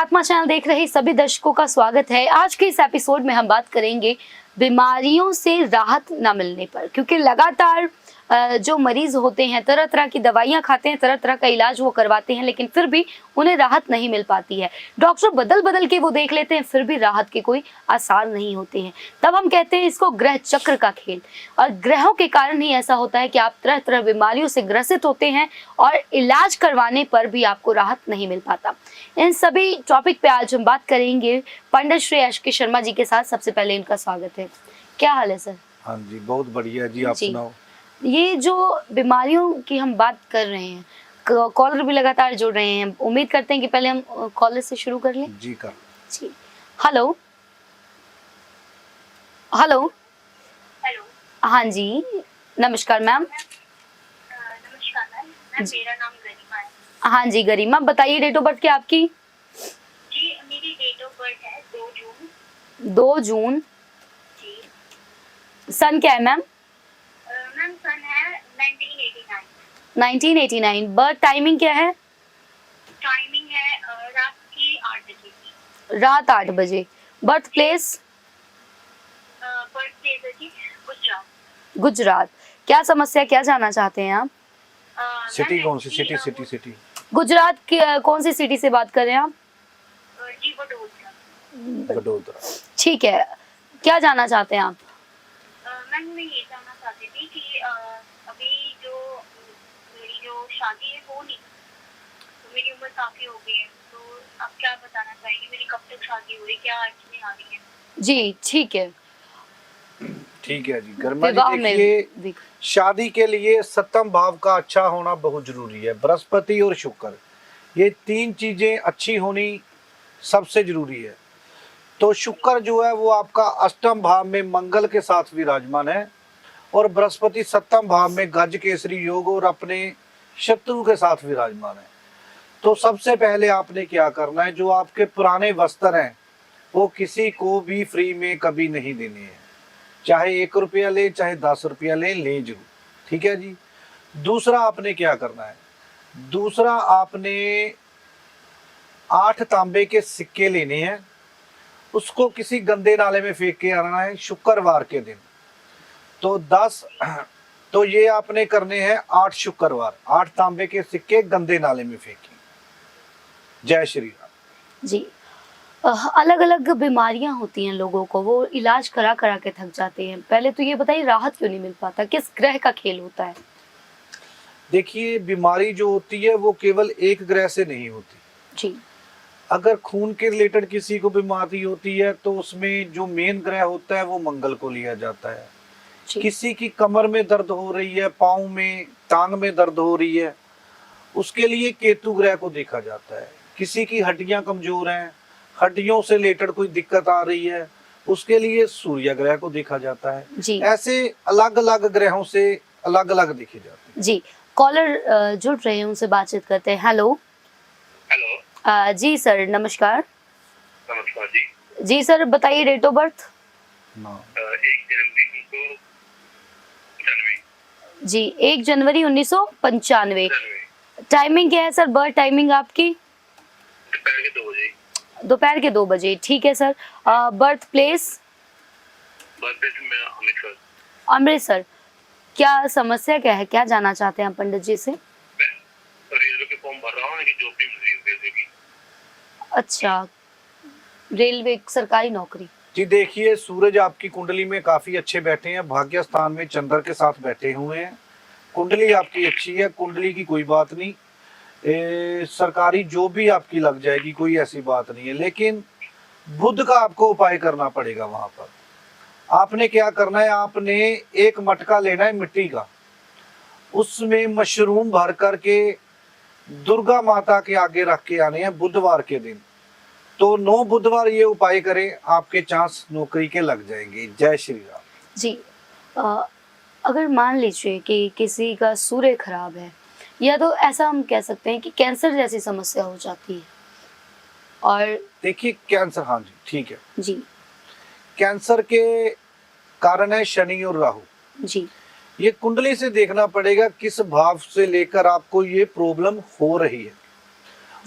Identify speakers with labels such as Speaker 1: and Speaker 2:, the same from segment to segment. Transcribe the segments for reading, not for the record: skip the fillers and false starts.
Speaker 1: आत्मा चैनल देख रहे सभी दर्शकों का स्वागत है। आज के इस एपिसोड में हम बात करेंगे बीमारियों से राहत न मिलने पर, क्योंकि लगातार जो मरीज होते हैं तरह तरह की दवाइयां खाते हैं, तरह तरह का इलाज वो करवाते हैं, लेकिन फिर भी उन्हें राहत नहीं मिल पाती है। डॉक्टर बदल बदल के वो देख लेते हैं, फिर भी राहत के कोई आसार नहीं होते हैं। तब हम कहते हैं इसको ग्रह चक्र का खेल। और ग्रहों के कारण ही ऐसा होता है कि आप तरह तरह बीमारियों से ग्रसित होते हैं और इलाज करवाने पर भी आपको राहत नहीं मिल पाता। इन सभी टॉपिक पे आज हम बात करेंगे पंडित श्री एस के शर्मा जी के साथ। सबसे पहले इनका स्वागत है। क्या हाल है सर?
Speaker 2: हाँ जी, बहुत बढ़िया जी। आप सुनाओ।
Speaker 1: ये जो बीमारियों की हम बात कर रहे हैं, कॉलर भी लगातार जुड़ रहे हैं। उम्मीद करते हैं कि पहले हम कॉलर से शुरू कर लें।
Speaker 2: जी कर
Speaker 1: जी। Hello hello
Speaker 3: hello.
Speaker 1: हाँ जी, नमस्कार मैम।
Speaker 3: नमस्कार मैम, मेरा नाम गरिमा है।
Speaker 1: हाँ जी गरिमा, बताइए डेट ऑफ बर्थ क्या आपकी?
Speaker 3: जी, मेरी डेट ऑफ बर्थ है 2 जून।
Speaker 1: 2 जून।
Speaker 3: जी
Speaker 1: सन क्या है मैम?
Speaker 3: मैम, सन है 1989।
Speaker 1: 1989। बर्थ टाइमिंग क्या है?
Speaker 3: टाइमिंग है रात की 8 बजे की।
Speaker 1: रात 8 बजे। Birth place?
Speaker 3: बर्थ प्लेस है जी गुजरात।
Speaker 1: गुजरात। क्या समस्या, क्या जानना चाहते हैं आप?
Speaker 2: सिटी कौन सी? सिटी
Speaker 1: गुजरात की कौन सी सिटी से बात कर रहे हैं आप?
Speaker 3: जी वडोदरा।
Speaker 2: वडोदरा।
Speaker 1: ठीक है, क्या जानना चाहते हैं आप?
Speaker 3: मैम, मैं ये जानना चाहती थी कि अभी जो मेरी जो शादी है वो नहीं, तो मेरी उम्र काफी हो गई है, तो आप क्या बताना चाहेंगे मेरी कब तक शादी हुई, क्या अड़चनें आ रही है?
Speaker 1: जी ठीक है।
Speaker 2: ठीक है जी। गर्मा
Speaker 1: विवाह
Speaker 2: जी,
Speaker 1: में
Speaker 2: देखिए, शादी के लिए सप्तम भाव का अच्छा होना बहुत जरूरी है। बृहस्पति और शुक्र, ये 3 चीजें अच्छी होनी सबसे जरूरी है। तो शुक्र जो है वो आपका अष्टम भाव में मंगल के साथ विराजमान है, और बृहस्पति सप्तम भाव में गज केसरी योग और अपने शत्रु के साथ विराजमान है। तो सबसे पहले आपने क्या करना है, जो आपके पुराने वस्त्र हैं वो किसी को भी फ्री में कभी नहीं देने हैं। चाहे 1 रुपया ले, चाहे 10 रुपया ले जरूर। ठीक है जी। दूसरा आपने क्या करना है, दूसरा आपने 8 तांबे के सिक्के लेने हैं, उसको किसी गंदे नाले में फेंक के आना है शुक्रवार के दिन। तो 10 तो ये आपने करने हैं 8 शुक्रवार। 8 तांबे के सिक्के गंदे नाले में फेंके। जय श्री राम
Speaker 1: जी। अलग अलग बीमारियां होती हैं लोगों को, वो इलाज करा करा के थक जाते हैं। पहले तो ये बताइए राहत क्यों नहीं मिल पाता, किस ग्रह का खेल होता है?
Speaker 2: देखिए, बीमारी जो होती है वो केवल एक ग्रह से नहीं होती
Speaker 1: जी।
Speaker 2: अगर खून के रिलेटेड किसी को बीमारी होती है तो उसमें जो मेन ग्रह होता है वो मंगल को लिया जाता है। किसी की कमर में दर्द हो रही है, पाँव में, टांग में दर्द हो रही है, उसके लिए केतु ग्रह को देखा जाता है। किसी की हड्डियां कमजोर हैं, हड्डियों से रिलेटेड कोई दिक्कत आ रही है, उसके लिए सूर्य ग्रह को देखा जाता है।
Speaker 1: जी।
Speaker 2: ऐसे अलग अलग ग्रहों से अलग अलग देखे जाते हैं।
Speaker 1: जी। कॉलर जुड़ रहे हैं, उनसे बातचीत करते हैं। हेलो।
Speaker 3: हेलो।
Speaker 1: जी सर, नमस्कार।
Speaker 3: नमस्कार जी।
Speaker 1: जी सर, बताइए डेट ऑफ बर्थ।
Speaker 3: 1 जनवरी 1995।
Speaker 1: जी, 1 जनवरी 1995। टाइमिंग क्या है सर, बर्थ टाइमिंग आपकी?
Speaker 3: दोपहर के 2 बजे।
Speaker 1: दोपहर के 2 बजे। ठीक है सर। Birth place?
Speaker 3: में अमृतसर।
Speaker 1: अमृतसर। क्या समस्या क्या है, क्या जानना चाहते हैं आप पंडित जी से?
Speaker 3: मैं रेलवे के फॉर्म भर रहा हूँ कि जॉब भी मिल रही है रेलवे की।
Speaker 1: अच्छा, रेलवे सरकारी नौकरी।
Speaker 2: जी देखिए, सूरज आपकी कुंडली में काफी अच्छे बैठे हैं, भाग्य स्थान में चंद्र के साथ बैठे हुए हैं। कुंडली आपकी अच्छी है, कुंडली की कोई बात नहीं। सरकारी जॉब भी आपकी लग जाएगी, कोई ऐसी बात नहीं है। लेकिन बुध का आपको उपाय करना पड़ेगा। वहां पर आपने क्या करना है, आपने एक मटका लेना है मिट्टी का, उसमें मशरूम भर करके दुर्गा माता के आगे रख के आने हैं बुधवार के दिन। तो 9 बुधवार ये उपाय करें, आपके चांस नौकरी के लग जाएंगे। जय श्री राम
Speaker 1: जी। अगर मान लीजिए कि किसी का सूर्य खराब है, या तो ऐसा हम कह सकते हैं कि कैंसर जैसी समस्या हो जाती है। और
Speaker 2: देखिए, कैंसर, हाँ जी ठीक है
Speaker 1: जी।
Speaker 2: कैंसर के कारण है शनि और राहु।
Speaker 1: जी।
Speaker 2: ये कुंडली से देखना पड़ेगा किस भाव से लेकर आपको ये प्रॉब्लम हो रही है।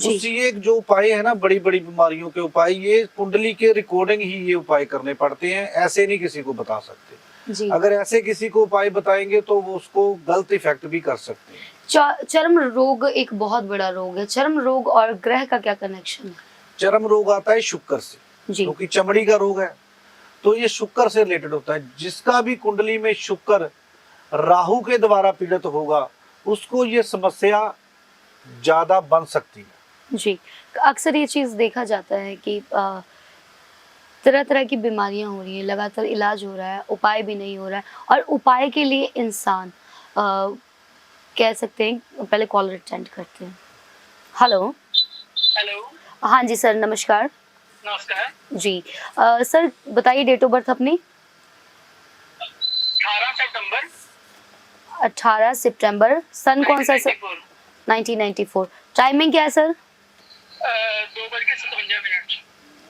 Speaker 1: जी।
Speaker 2: उस ये जो उपाय है ना, बड़ी बड़ी बीमारियों के उपाय, ये कुंडली के रिकॉर्डिंग ही ये उपाय करने पड़ते हैं, ऐसे नहीं किसी को बता सकते।
Speaker 1: जी।
Speaker 2: अगर ऐसे किसी को उपाय बताएंगे तो वो उसको गलत इफेक्ट भी कर सकते हैं।
Speaker 1: चर्म रोग एक बहुत बड़ा रोग है। चर्म रोग और ग्रह का क्या कनेक्शन है?
Speaker 2: चर्म रोग आता है शुक्र से,
Speaker 1: जी।
Speaker 2: क्योंकि चमड़ी का रोग है, तो ये शुक्र से रिलेटेड होता है। जिसका भी कुंडली में शुक्र राहु के द्वारा पीड़ित होगा, उसको ये समस्या ज्यादा बन सकती है।
Speaker 1: जी। अक्सर ये चीज देखा जाता है कि तरह तरह की बीमारियां हो रही हैं, लगातार इलाज हो रहा है, उपाय भी नहीं हो रहा है, और उपाय के लिए इंसान कह सकते हैं। पहले कॉलर अटेंड करते हैं। हेलो।
Speaker 3: हेलो।
Speaker 1: हाँ जी सर, नमस्कार।
Speaker 3: नमस्कार।
Speaker 1: जी। सर बताइए डेट ऑफ बर्थ अपनी।
Speaker 3: 18 सितंबर
Speaker 1: 18 सितंबर। सन कौन सा सर? 1994। टाइमिंग क्या है sir?
Speaker 3: 2:57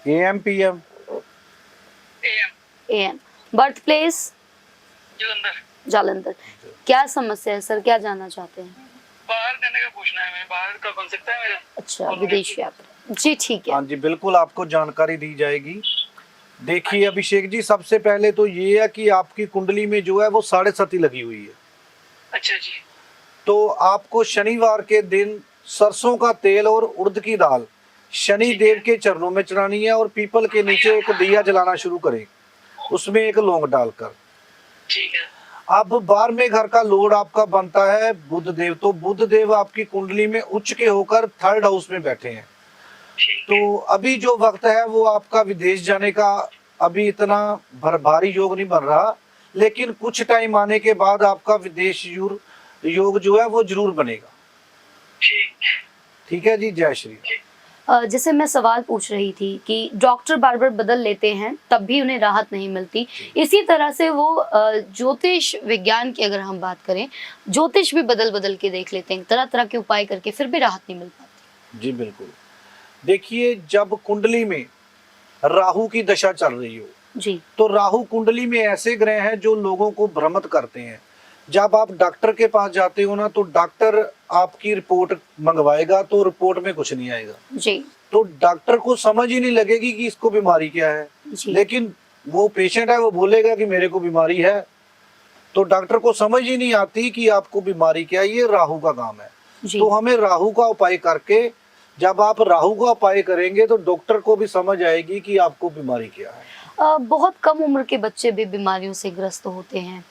Speaker 2: AM PM
Speaker 3: AM
Speaker 1: AM। Birth place?
Speaker 3: Jalandhar.
Speaker 1: Jalandhar. क्या समस्या है सर, क्या जानना चाहते हैं?
Speaker 3: बाहर जाने का पूछना है, मैं बाहर का बन सकता है मेरा?
Speaker 1: अच्छा, विदेश यात्रा। जी ठीक है।
Speaker 2: हाँ जी, बिल्कुल आपको जानकारी दी जाएगी। देखिए अभिषेक जी, सबसे पहले तो ये है कि आपकी कुंडली में जो है वो 7.5 लगी हुई है।
Speaker 3: अच्छा जी।
Speaker 2: तो आपको शनिवार के दिन सरसों का तेल और उड़द की दाल शनि देव के चरणों में चढ़ानी है, और पीपल के नीचे एक दिया जलाना शुरू करें, उसमें एक लौंग डालकर।
Speaker 3: ठीक है।
Speaker 2: अब 12वें घर का लॉर्ड आपका बनता है बुध देव। तो बुध देव आपकी कुंडली में उच्च के होकर 3rd हाउस में बैठे हैं। तो अभी जो वक्त है वो आपका विदेश जाने का अभी इतना भारी योग नहीं बन रहा, लेकिन कुछ टाइम आने के बाद आपका विदेश योग जो है वो जरूर बनेगा। ठीक है जी, जय श्री राम।
Speaker 1: जैसे मैं सवाल पूछ रही थी कि डॉक्टर बार बार बदल लेते हैं तब भी उन्हें राहत नहीं मिलती, इसी तरह से वो ज्योतिष विज्ञान की अगर हम बात करें, ज्योतिष भी बदल बदल के देख लेते हैं, तरह तरह के उपाय करके, फिर भी राहत नहीं मिल पाती।
Speaker 2: जी बिल्कुल। देखिए जब कुंडली में राहु की दशा चल रही हो
Speaker 1: जी।
Speaker 2: तो राहु कुंडली में ऐसे ग्रह हैं जो लोगों को भ्रमित करते हैं। जब आप डॉक्टर के पास जाते हो ना, तो डॉक्टर आपकी रिपोर्ट मंगवाएगा तो रिपोर्ट में कुछ नहीं आएगा
Speaker 1: जी।
Speaker 2: तो डॉक्टर को समझ ही नहीं लगेगी कि इसको बीमारी क्या है,
Speaker 1: जी।
Speaker 2: लेकिन वो पेशेंट है वो बोलेगा कि मेरे को बीमारी है। तो डॉक्टर को समझ ही नहीं आती कि आपको बीमारी क्या है। ये राहु का काम है।
Speaker 1: जी।
Speaker 2: तो हमें राहु का उपाय करके, जब आप राहु का उपाय करेंगे तो डॉक्टर को भी समझ आएगी कि आपको बीमारी क्या है।
Speaker 1: बहुत कम उम्र के बच्चे भी बीमारियों से ग्रस्त होते हैं।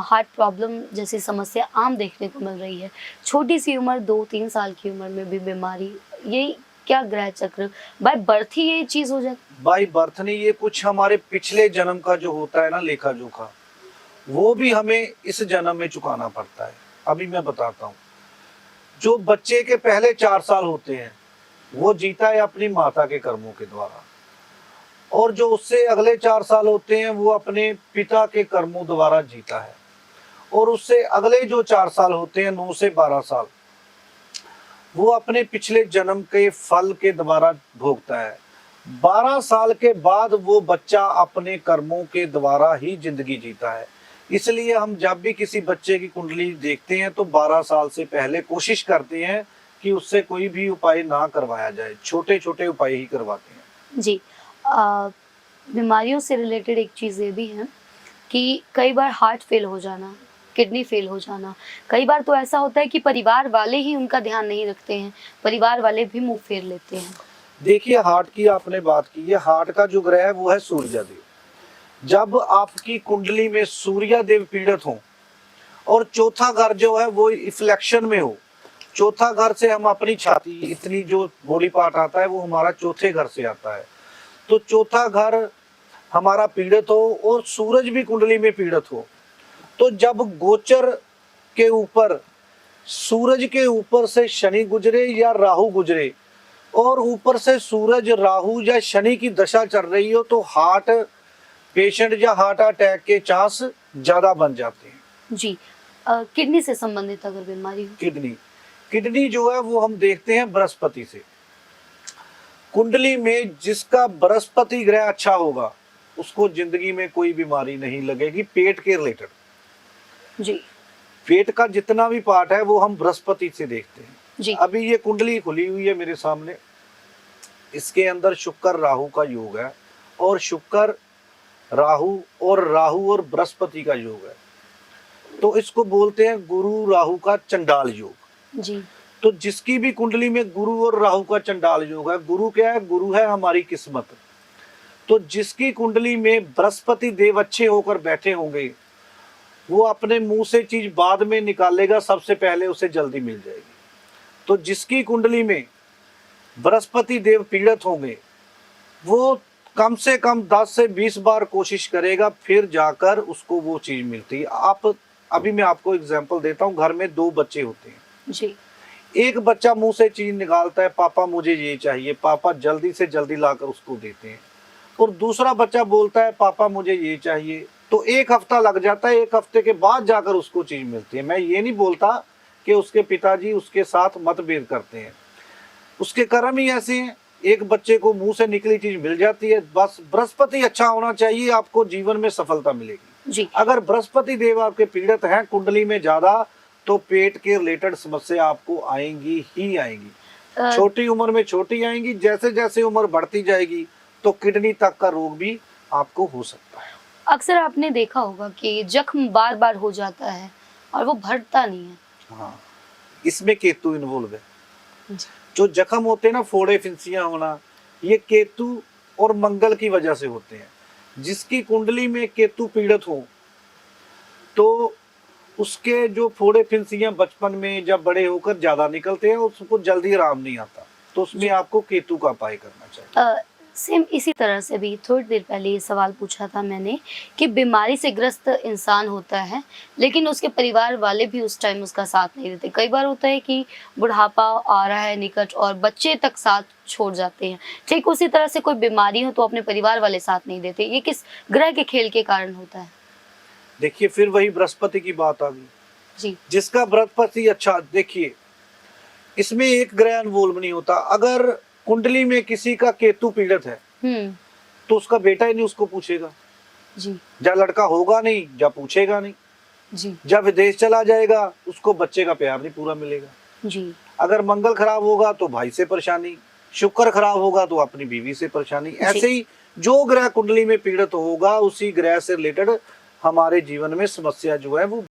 Speaker 1: हार्ट प्रॉब्लम जैसी समस्या आम देखने को मिल रही है। छोटी सी उम्र 2-3 साल की उम्र में भी बीमारी, ये क्या ग्रह चक्र बाय बर्थ ही ये चीज हो जाती?
Speaker 2: बाय बर्थ नहीं, ये कुछ हमारे पिछले जन्म का जो होता है ना लेखा जोखा, वो भी हमें इस जन्म में चुकाना पड़ता है। अभी मैं बताता हूँ। जो बच्चे के पहले 4 साल होते हैं वो जीता है अपनी माता के कर्मों के द्वारा, और जो उससे अगले 4 साल होते हैं वो अपने पिता के कर्मों द्वारा जीता है, और उससे अगले जो 4 साल होते हैं 9 से 12 साल वो अपने पिछले जन्म के फल के द्वारा भोगता है। 12 साल के बाद वो बच्चा अपने कर्मों के द्वारा ही जिंदगी जीता है। इसलिए हम जब भी किसी बच्चे की कुंडली देखते हैं तो 12 साल से पहले कोशिश करते हैं कि उससे कोई भी उपाय ना करवाया जाए, छोटे छोटे उपाय ही करवाते हैं।
Speaker 1: जी। बीमारियों से रिलेटेड एक चीज़ ये भी है कि कई बार हार्ट फेल हो जाना, किडनी फेल हो जाना, कई बार तो ऐसा होता है कि परिवार वाले ही उनका ध्यान नहीं रखते हैं, परिवार वाले भी मुंह फेर लेते हैं।
Speaker 2: देखिए हार्ट की आपने बात की है, हार्ट का जो ग्रह है वो है सूर्यदेव। जब आपकी कुंडली में सूर्यदेव पीड़ित हो और चौथा घर जो है वो इफ्लेक्शन में हो, चौथा घर से हम अपनी छाती, इतनी जो बॉडी पार्ट आता है वो हमारा चौथे घर से आता है, तो चौथा घर हमारा पीड़ित हो और सूरज भी कुंडली में पीड़ित हो, तो जब गोचर के ऊपर सूरज के ऊपर से शनि गुजरे या राहु गुजरे और ऊपर से सूरज राहु या शनि की दशा चल रही हो, तो हार्ट पेशेंट या हार्ट अटैक के चांस ज्यादा बन जाते हैं।
Speaker 1: जी। किडनी से संबंधित अगर बीमारी हो?
Speaker 2: किडनी जो है वो हम देखते हैं बृहस्पति से। कुंडली में जिसका बृहस्पति ग्रह अच्छा होगा उसको जिंदगी में कोई बीमारी नहीं लगेगी। पेट के रिलेटेड,
Speaker 1: जी।
Speaker 2: पेट का जितना भी पार्ट है वो हम बृहस्पति से देखते हैं।
Speaker 1: जी।
Speaker 2: अभी ये कुंडली खुली हुई है मेरे सामने, इसके अंदर शुक्र राहु का योग है, और शुक्र राहु और बृहस्पति का योग है। तो इसको बोलते हैं गुरु राहु का चंडाल योग।
Speaker 1: जी।
Speaker 2: तो जिसकी भी कुंडली में गुरु और राहु का चंडाल योग है, गुरु क्या है? गुरु है हमारी किस्मत। तो जिसकी कुंडली में बृहस्पति देव अच्छे होकर बैठे होंगे, वो अपने मुंह से चीज बाद में निकालेगा, सबसे पहले उसे जल्दी मिल जाएगी। तो जिसकी कुंडली में बृहस्पति देव पीड़ित होंगे, वो कम से कम 10 से 20 बार कोशिश करेगा, फिर जाकर उसको वो चीज मिलती है। आप अभी मैं आपको एग्जांपल देता हूँ। घर में 2 बच्चे होते हैं।
Speaker 1: जी।
Speaker 2: एक बच्चा मुंह से चीज निकालता है, पापा मुझे ये चाहिए, पापा जल्दी से जल्दी लाकर उसको देते हैं। और दूसरा बच्चा बोलता है पापा मुझे ये चाहिए, तो 1 हफ्ता लग जाता है, 1 हफ्ते के बाद जाकर उसको चीज मिलती है। मैं ये नहीं बोलता कि उसके पिताजी उसके साथ मतभेद करते हैं, उसके कर्म ही ऐसे हैं। एक बच्चे को मुंह से निकली चीज मिल जाती है। बस बृहस्पति अच्छा होना चाहिए, आपको जीवन में सफलता मिलेगी।
Speaker 1: जी।
Speaker 2: अगर बृहस्पति देव आपके पीड़ित हैं कुंडली में ज्यादा, तो पेट के रिलेटेड समस्या आपको आएंगी ही आएंगी। छोटी उम्र में छोटी आएंगी, जैसे जैसे उम्र बढ़ती जाएगी तो किडनी तक का रोग भी आपको हो सकता है।
Speaker 1: अक्सर आपने देखा होगा कि जख्म बार बार हो जाता है और वो भरता नहीं है।
Speaker 2: हाँ, इसमें केतु इन्वॉल्व है।
Speaker 1: जी।
Speaker 2: जो जख्म होते हैं ना, फोड़े फिंसियां होना, ये केतु और मंगल की वजह से होते हैं। जिसकी कुंडली में केतु पीड़ित हो, तो उसके जो फोड़े फिंसियां बचपन में जब बड़े होकर ज्यादा निकलते हैं, उसको जल्दी आराम नहीं आता। तो उसमें आपको केतु का उपाय करना चाहिए।
Speaker 1: सेम इसी तरह से भी थोड़ी देर पहले ये सवाल पूछा था मैंने कि बीमारी से ग्रस्त इंसान होता है, लेकिन उसके परिवार वाले भी उस टाइम उसका साथ नहीं देते। कई बार होता है कि बुढ़ापा आ रहा है निकट और बच्चे तक साथ छोड़ जाते हैं। ठीक उसी तरह से कोई बीमारी हो तो अपने परिवार वाले साथ नहीं देते। ये किस ग्रह के खेल के कारण होता है?
Speaker 2: देखिए, फिर वही बृहस्पति की बात आ गई।
Speaker 1: जी।
Speaker 2: जिसका बृहस्पति अच्छा, देखिए इसमें एक ग्रह इन्वॉल्व नहीं होता। अगर कुंडली में किसी का केतु पीड़ित है, तो उसका बेटा ही नहीं उसको पूछेगा।
Speaker 1: जी।
Speaker 2: या लड़का होगा नहीं, या पूछेगा नहीं।
Speaker 1: जी।
Speaker 2: जब विदेश चला जाएगा, उसको बच्चे का प्यार नहीं पूरा मिलेगा।
Speaker 1: जी।
Speaker 2: अगर मंगल खराब होगा तो भाई से परेशानी, शुक्र खराब होगा तो अपनी बीवी से परेशानी। ऐसे ही जो ग्रह कुंडली में पीड़ित होगा, उसी ग्रह से रिलेटेड हमारे जीवन में समस्या जो है वो